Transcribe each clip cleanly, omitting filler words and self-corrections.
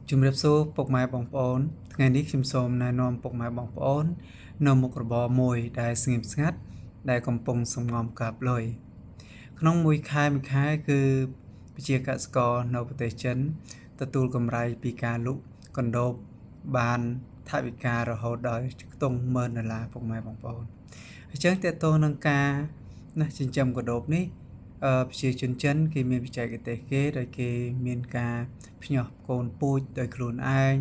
ជំរាបសួរពុកម៉ែបងប្អូនថ្ងៃនេះខ្ញុំសូមណែនាំពុកម៉ែបងប្អូននៅមុខរបរមួយដែលស្ងៀមស្ងាត់ដែលកំពុងសំងំកាប់លុយក្នុងមួយខែគឺប្រជាកសិករនៅប្រទេសចិនទទួលកម្រៃពីការលក់កណ្ដូបបានថវិការហូតដល់ខ្ទង់$10,000ពុកម៉ែបងប្អូនអញ្ចឹងតើតើនឹងការចិញ្ចឹមកណ្ដូបនេះប្រជាជនចិនគេមានបច្ចេកទេសគេដោយគេមានការភ្ញាស់កូនពូជដោយខ្លួនឯង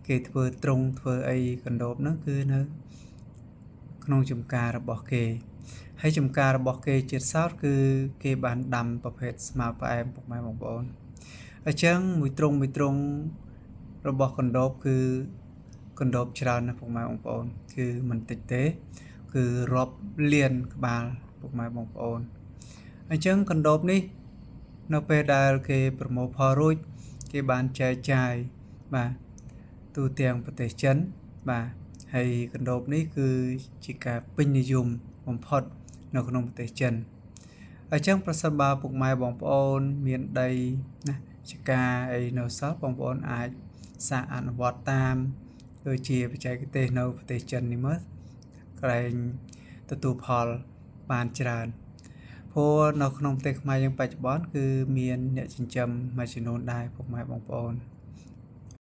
គេធ្វើទ្រុងធ្វើអីកណ្ដូបហ្នឹងគឺនៅក្នុងចំការរបស់គេហើយចំការរបស់គេជាតិសោតគឺគេបានដាំប្រភេទស្មៅផ្អែមពុកម៉ែបងប្អូនអញ្ចឹងមួយទ្រុងរបស់កណ្ដូបគឺកណ្ដូបច្រើនណាស់ពុកម៉ែបងប្អូនគឺមិនតិចទេគឺរាប់លានក្បាលពុកម៉ែបងប្អូនអញ្ចឹងកណ្ដូបនេះនៅពេលដែលគេប្រមូលផលរួចគេបានចែកចាយបាទទូទាំងប្រទេសចិនបាទហើយកណ្ដូបនេះគឺជាការពេញនិយមបំផុតនៅក្នុងប្រទេសចិនអញ្ចឹងប្រសិនបើពុកម៉ែបងប្អូនមានដីណាជាការអីនៅសល់បងប្អូនអាចសាកអនុវត្តតាមដូចជាបច្ចេកទេសនៅប្រទេសចិននេះមើលក្រែងទទួលផលបានច្រើនព្រោះនៅក្នុងប្រទេសខ្មែរយើងបច្ចុប្បន្នគឺមានអ្នកចិញ្ចឹមមួយចំនួនដែរពុកម៉ែបងប្អូន